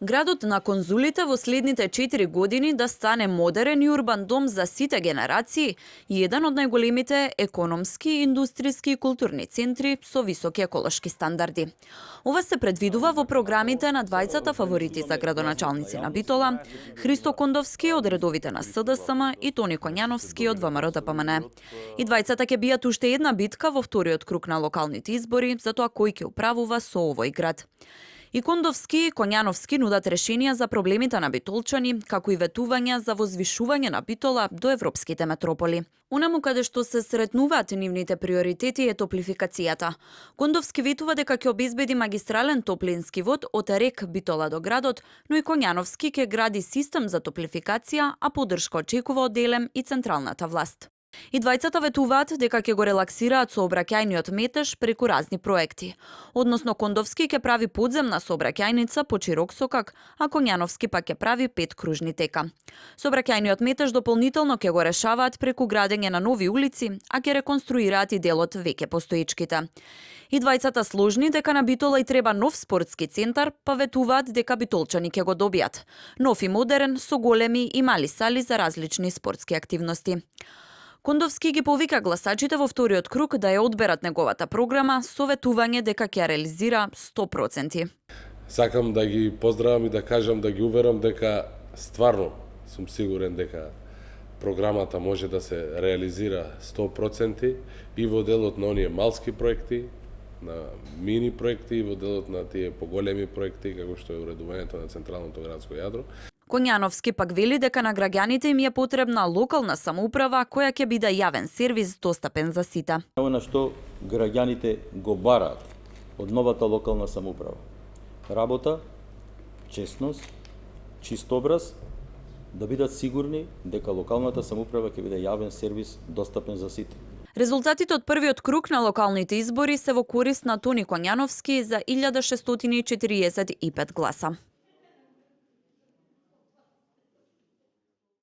Градот на конзулите во следните 4 години да стане модерен и урбан дом за сите генерации и еден од најголемите економски, индустријски и културни центри со високи еколошки стандарди. Ова се предвидува во програмите на двајцата фаворити за градоначалници на Битола, Христо Кондовски од редовите на СДСМ и Тони Коњановски од ВМРО-ДПМН. И двајцата ќе бијат уште една битка во вториот круг на локалните избори за тоа кој ќе управува со овој град. И Кондовски и Коњановски нудат решенија за проблемите на битолчани, како и ветувања за возвишување на Битола до европските метрополи. Унаму каде што се сретнуваат нивните приоритети е топлификацијата. Кондовски ветува дека ќе обезбеди магистрален топлински вод од рек Битола до градот, но и Коњановски ќе гради систем за топлификација, а поддршка очекува од ДЕЛЕМ и централната власт. И двајцата ветуваат дека ќе го релаксираат сообраќајниот метеж преку разни проекти. Односно Кондовски ќе прави подземна сообраќајница по широк сокак, а Коњановски пак ќе прави 5 кружни тека. Сообраќајниот метеж дополнително ќе го решаваат преку градење на нови улици, а ќе реконструираат и делот веќе постоечките. И двајцата сложни дека на Битола и треба нов спортски центар, па ветуваат дека битолчани ќе го добијат. Нов и модерен со големи и мали сали за различни спортски активности. Кондовски ги повика гласачите во вториот круг да ја одберат неговата програма со ветување дека ќе ја реализира 100%. Сакам да ги поздравам и да кажам, да ги уверам дека стварно сум сигурен дека програмата може да се реализира 100% и во делот на оние малски проекти, на мини проекти и во делот на тие поголеми проекти како што е уредувањето на централното градско јадро. Коњановски пак вели дека на граѓаните им е потребна локална самоуправа која ќе биде јавен сервис достапен за сите. Оно на што граѓаните го бараат од новата локална самоуправа. Работа, честност, чист образ, да бидат сигурни дека локалната самоуправа ќе биде јавен сервис достапен за сите. Резултатите од првиот круг на локалните избори се во корист на Тони Коњановски за 1645 гласа.